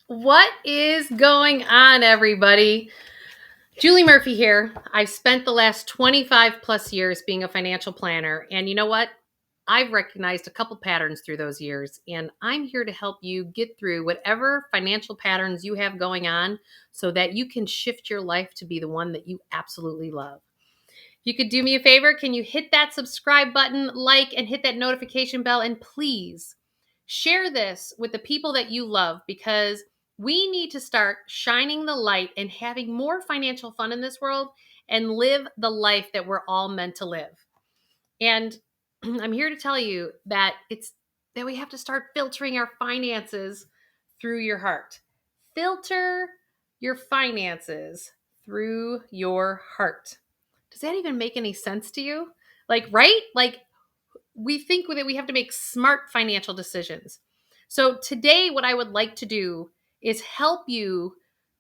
What is going on, everybody? Julie Murphy here. I've spent the last 25 plus years being a financial planner. And you know what? I've recognized a couple patterns through those years. And I'm here to help you get through whatever financial patterns you have going on so that you can shift your life to be the one that you absolutely love. If you could do me a favor, can you hit that subscribe button, like, and hit that notification bell? And please share this with the people that you love because we need to start shining the light and having more financial fun in this world and live the life that we're all meant to live. And I'm here to tell you that we have to start filtering our finances through your heart. Filter your finances through your heart. Does that even make any sense to you? Right? We think that we have to make smart financial decisions. So today, what I would like to do is help you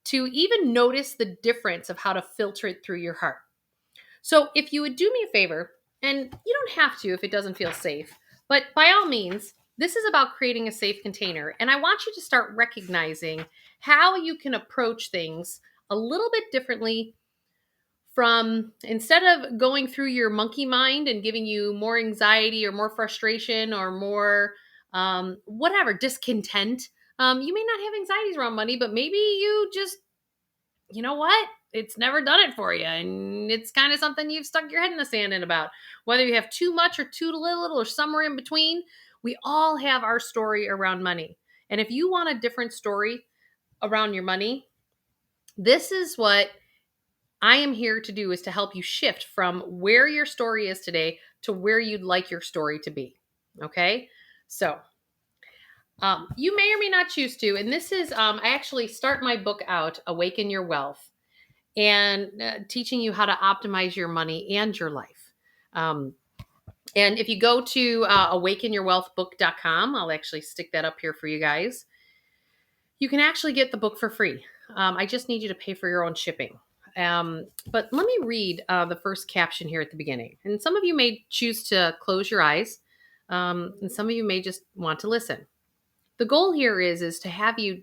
to even notice the difference of how to filter it through your heart. So if you would do me a favor, and you don't have to if it doesn't feel safe, but by all means, this is about creating a safe container. And I want you to start recognizing how you can approach things a little bit differently from instead of going through your monkey mind and giving you more anxiety or more frustration or more whatever discontent. You may not have anxieties around money, but maybe you just, you know what, it's never done it for you, and it's kind of something you've stuck your head in the sand in about. Whether you have too much or too little or somewhere in between, we all have our story around money. And if you want a different story around your money, this is what I am here to do, is to help you shift from where your story is today to where you'd like your story to be. Okay. So you may or may not choose to. And this is, I actually start my book out, Awaken Your Wealth, and teaching you how to optimize your money and your life. And if you go to awakenyourwealthbook.com, I'll actually stick that up here for you guys. You can actually get the book for free. I just need you to pay for your own shipping. But let me read the first caption here at the beginning. And some of you may choose to close your eyes, and some of you may just want to listen. The goal here is to have you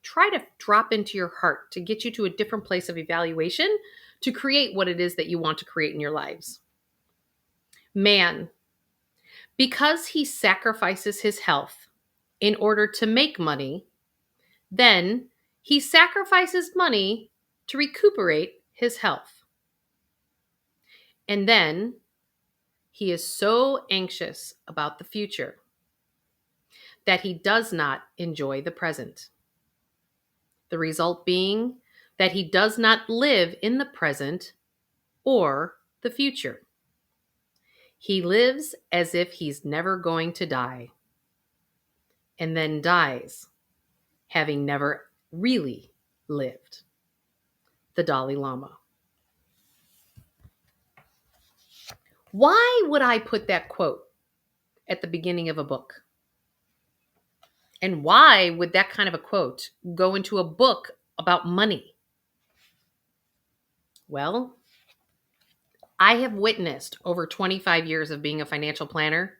try to drop into your heart, to get you to a different place of evaluation, to create what it is that you want to create in your lives. Man, because he sacrifices his health in order to make money, then he sacrifices money to recuperate his health. And then he is so anxious about the future that he does not enjoy the present. The result being that he does not live in the present or the future. He lives as if he's never going to die, and then dies, having never really lived. The Dalai Lama. Why would I put that quote at the beginning of a book? And why would that kind of a quote go into a book about money? Well, I have witnessed over 25 years of being a financial planner,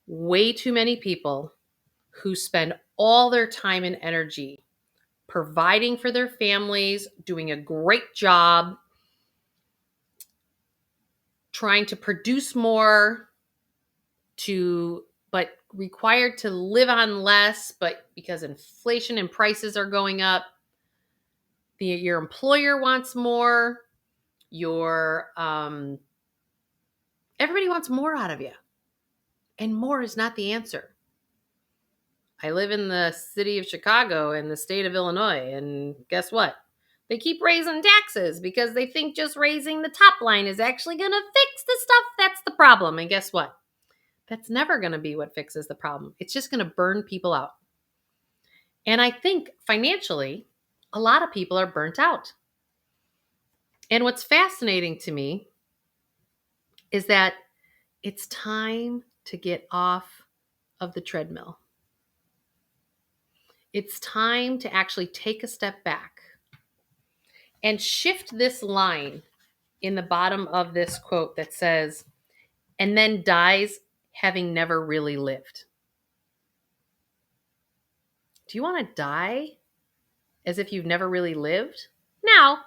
way too many people who spend all their time and energy providing for their families, doing a great job, trying to produce more, but required to live on less, but because inflation and prices are going up, your employer wants more, everybody wants more out of you. And more is not the answer. I live in the city of Chicago and the state of Illinois, and guess what? They keep raising taxes because they think just raising the top line is actually going to fix the stuff that's the problem. And guess what? That's never going to be what fixes the problem. It's just going to burn people out. And I think financially, a lot of people are burnt out. And what's fascinating to me is that it's time to get off of the treadmill. It's time to actually take a step back and shift this line in the bottom of this quote that says, and then dies having never really lived. Do you want to die as if you've never really lived? Now,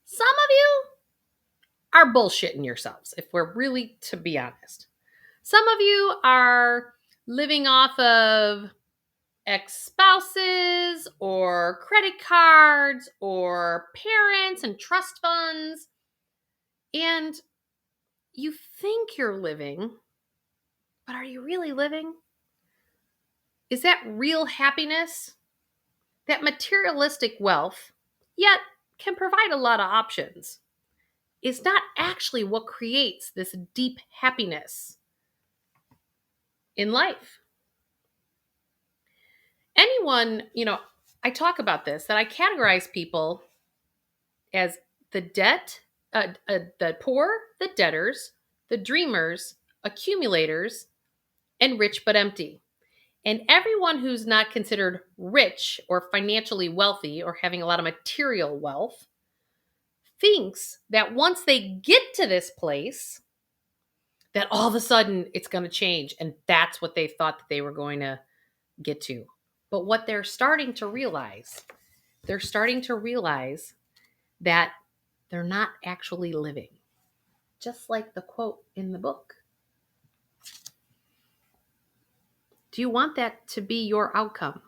some of you are bullshitting yourselves, if we're really to be honest. Some of you are living off of ex-spouses or credit cards or parents and trust funds. And you think you're living, but are you really living? Is that real happiness? That materialistic wealth, yet can provide a lot of options, is not actually what creates this deep happiness in life. Anyone, I talk about this, that I categorize people as the the poor, the debtors, the dreamers, accumulators, and rich but empty. And everyone who's not considered rich or financially wealthy or having a lot of material wealth thinks that once they get to this place, that all of a sudden it's going to change. And that's what they thought that they were going to get to. But what they're starting to realize that they're not actually living. Just like the quote in the book. Do you want that to be your outcome?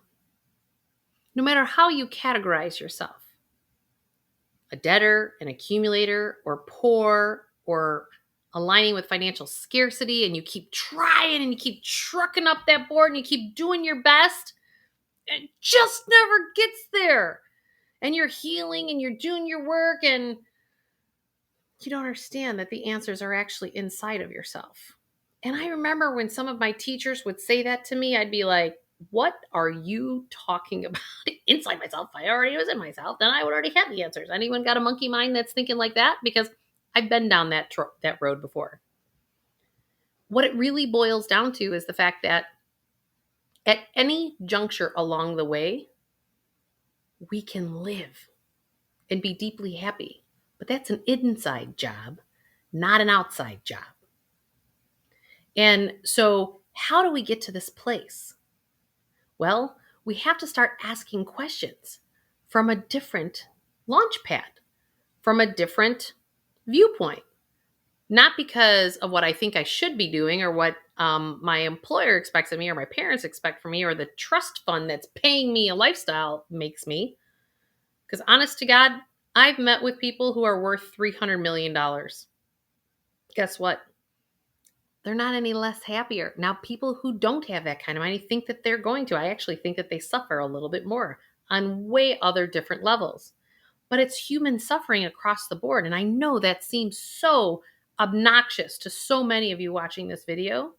No matter how you categorize yourself, a debtor, an accumulator, or poor, or aligning with financial scarcity, and you keep trying and you keep trucking up that board and you keep doing your best, it just never gets there. And you're healing and you're doing your work, and you don't understand that the answers are actually inside of yourself. And I remember when some of my teachers would say that to me, I'd be like, what are you talking about? Inside myself? I already was in myself. Then I would already have the answers. Anyone got a monkey mind that's thinking like that? Because I've been down that road before. What it really boils down to is the fact that at any juncture along the way, we can live and be deeply happy. But that's an inside job, not an outside job. And so, how do we get to this place? Well, we have to start asking questions from a different launch pad, from a different viewpoint. Not because of what I think I should be doing or what my employer expects of me or my parents expect from me or the trust fund that's paying me a lifestyle makes me. Because honest to God, I've met with people who are worth $300 million. Guess what? They're not any less happier. Now, people who don't have that kind of money think that they're going to. I actually think that they suffer a little bit more on way other different levels. But it's human suffering across the board. And I know that seems so obnoxious to so many of you watching this video.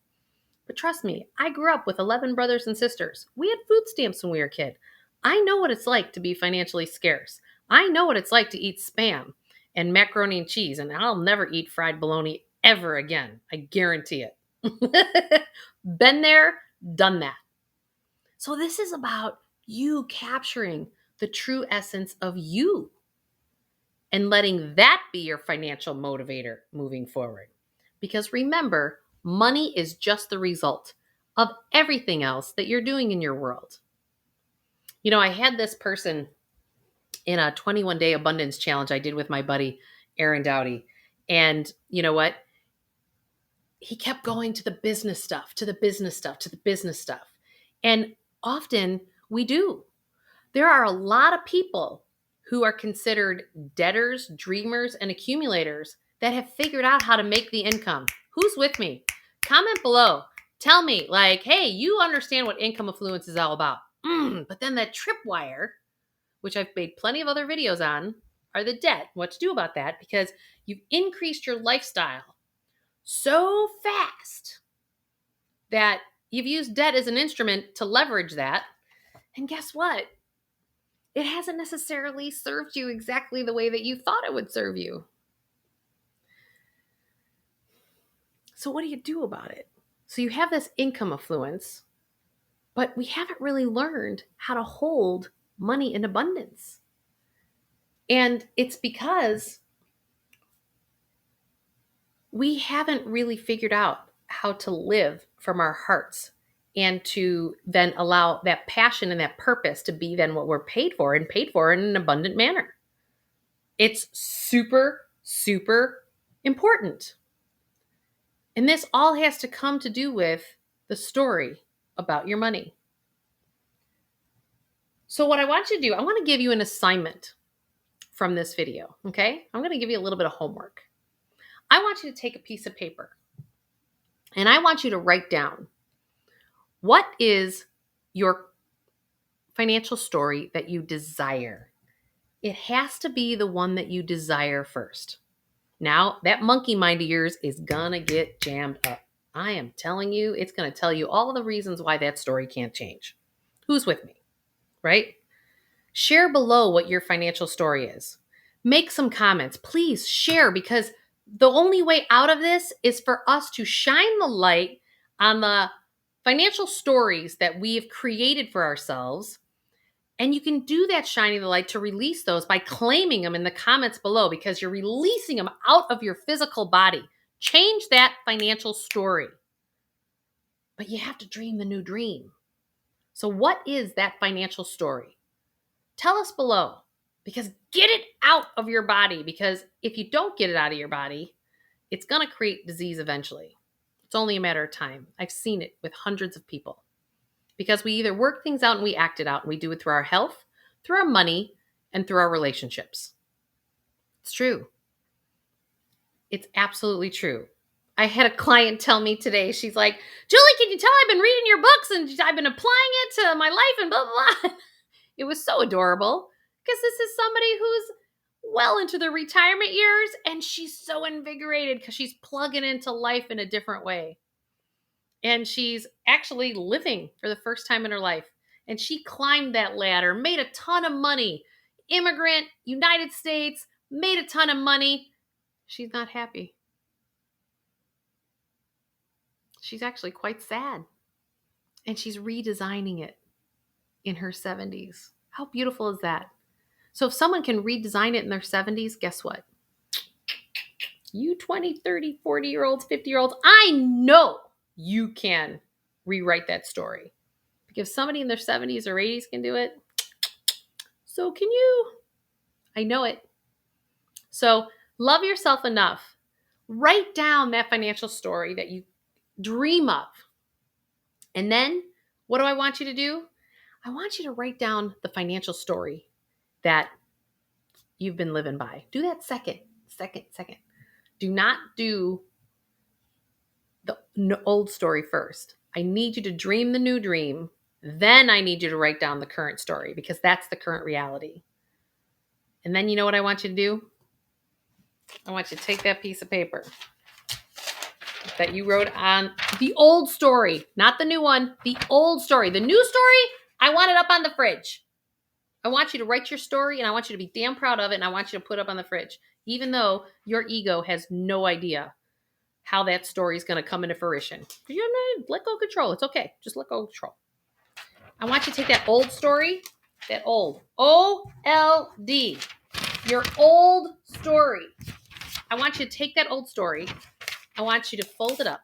But trust me, I grew up with 11 brothers and sisters. We had food stamps when we were a kid. I know what it's like to be financially scarce. I know what it's like to eat Spam and macaroni and cheese. And I'll never eat fried bologna ever again. I guarantee it. Been there, done that. So this is about you capturing the true essence of you and letting that be your financial motivator moving forward. Because remember, money is just the result of everything else that you're doing in your world. I had this person in a 21-day abundance challenge I did with my buddy, Aaron Dowdy. And you know what? He kept going to the business stuff, to the business stuff, to the business stuff. And often we do. There are a lot of people who are considered debtors, dreamers, and accumulators that have figured out how to make the income. Who's with me? Comment below. Tell me, like, hey, you understand what income affluence is all about. But then that tripwire, which I've made plenty of other videos on, are the debt. What to do about that? Because you've increased your lifestyle so fast that you've used debt as an instrument to leverage that. And guess what? It hasn't necessarily served you exactly the way that you thought it would serve you. So what do you do about it? So you have this income affluence, but we haven't really learned how to hold money in abundance. And it's because we haven't really figured out how to live from our hearts and to then allow that passion and that purpose to be then what we're paid for, and paid for in an abundant manner. It's super, super important. And this all has to come to do with the story about your money. So what I want you to do, I want to give you an assignment from this video, okay? I'm going to give you a little bit of homework. I want you to take a piece of paper and I want you to write down, what is your financial story that you desire? It has to be the one that you desire first. Now, that monkey mind of yours is gonna get jammed up. I am telling you, it's gonna tell you all of the reasons why that story can't change. Who's with me, right? Share below what your financial story is. Make some comments. Please share, because the only way out of this is for us to shine the light on the financial stories that we have created for ourselves. And you can do that shining the light to release those by claiming them in the comments below, because you're releasing them out of your physical body. Change that financial story. But you have to dream the new dream. So what is that financial story? Tell us below, because get it out of your body, because if you don't get it out of your body, it's going to create disease eventually. It's only a matter of time. I've seen it with hundreds of people. Because we either work things out and we act it out, and we do it through our health, through our money, and through our relationships. It's true. It's absolutely true. I had a client tell me today, she's like, Julie, can you tell I've been reading your books and I've been applying it to my life and blah, blah, blah. It was so adorable, because this is somebody who's well into their retirement years, and she's so invigorated because she's plugging into life in a different way. And she's actually living for the first time in her life. And she climbed that ladder, made a ton of money. Immigrant, United States, made a ton of money. She's not happy. She's actually quite sad. And she's redesigning it in her 70s. How beautiful is that? So if someone can redesign it in their 70s, guess what? You 20, 30, 40-year-olds, 50-year-olds, I know you can rewrite that story. Because somebody in their 70s or 80s can do it, so can you. I know it. So love yourself enough. Write down that financial story that you dream of. And then what do I want you to do? I want you to write down the financial story that you've been living by. Do that second. Do not do the old story first. I need you to dream the new dream. Then I need you to write down the current story, because that's the current reality. And then you know what I want you to do? I want you to take that piece of paper that you wrote on the old story, not the new one, the old story. The new story, I want it up on the fridge. I want you to write your story, and I want you to be damn proud of it, and I want you to put it up on the fridge, even though your ego has no idea how that story is going to come into fruition. You're not, let go of control. It's okay. Just let go of control. I want you to take that old story, that old, O-L-D, your old story. I want you to take that old story. I want you to fold it up.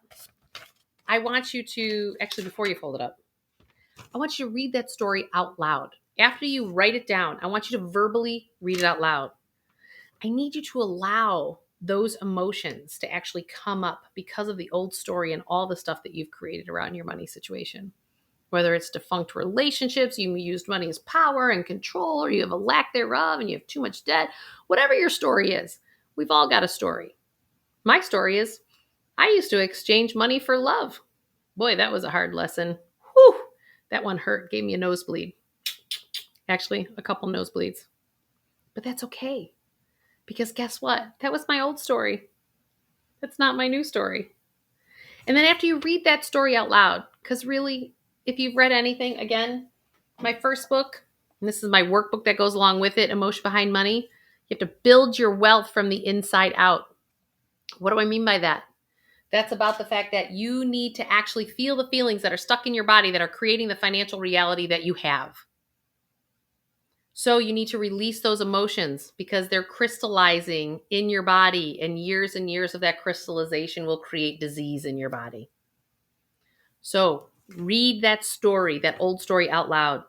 I want you to, actually, before you fold it up, I want you to read that story out loud. After you write it down, I want you to verbally read it out loud. I need you to allow those emotions to actually come up because of the old story and all the stuff that you've created around your money situation. Whether it's defunct relationships, you used money as power and control, or you have a lack thereof and you have too much debt, whatever your story is, we've all got a story. My story is, I used to exchange money for love. Boy, that was a hard lesson. Whew, that one hurt, gave me a nosebleed. Actually, a couple nosebleeds. But that's okay. Because guess what? That was my old story. That's not my new story. And then after you read that story out loud, because really, if you've read anything, again, my first book, and this is my workbook that goes along with it, Emotion Behind Money, you have to build your wealth from the inside out. What do I mean by that? That's about the fact that you need to actually feel the feelings that are stuck in your body that are creating the financial reality that you have. So you need to release those emotions, because they're crystallizing in your body, and years of that crystallization will create disease in your body. So Read that story, that old story out loud.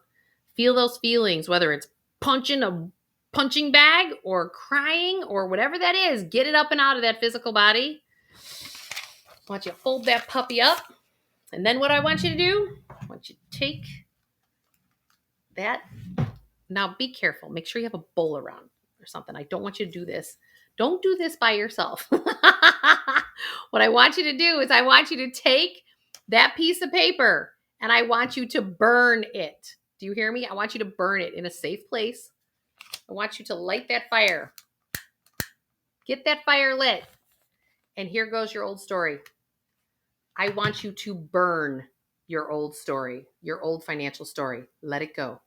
Feel those feelings, whether it's punching a punching bag or crying or whatever that is. Get it up and out of that physical body. I want you to fold that puppy up. And then what I want you to do, I want you to take that. Now be careful. Make sure you have a bowl around or something. I don't want you to do this. Don't do this by yourself. What I want you to do is I want you to take that piece of paper and I want you to burn it. Do you hear me? I want you to burn it in a safe place. I want you to light that fire. Get that fire lit. And here goes your old story. I want you to burn your old story, your old financial story. Let it go.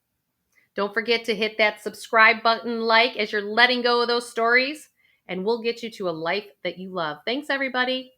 Don't forget to hit that subscribe button, like, as you're letting go of those stories, and we'll get you to a life that you love. Thanks, everybody.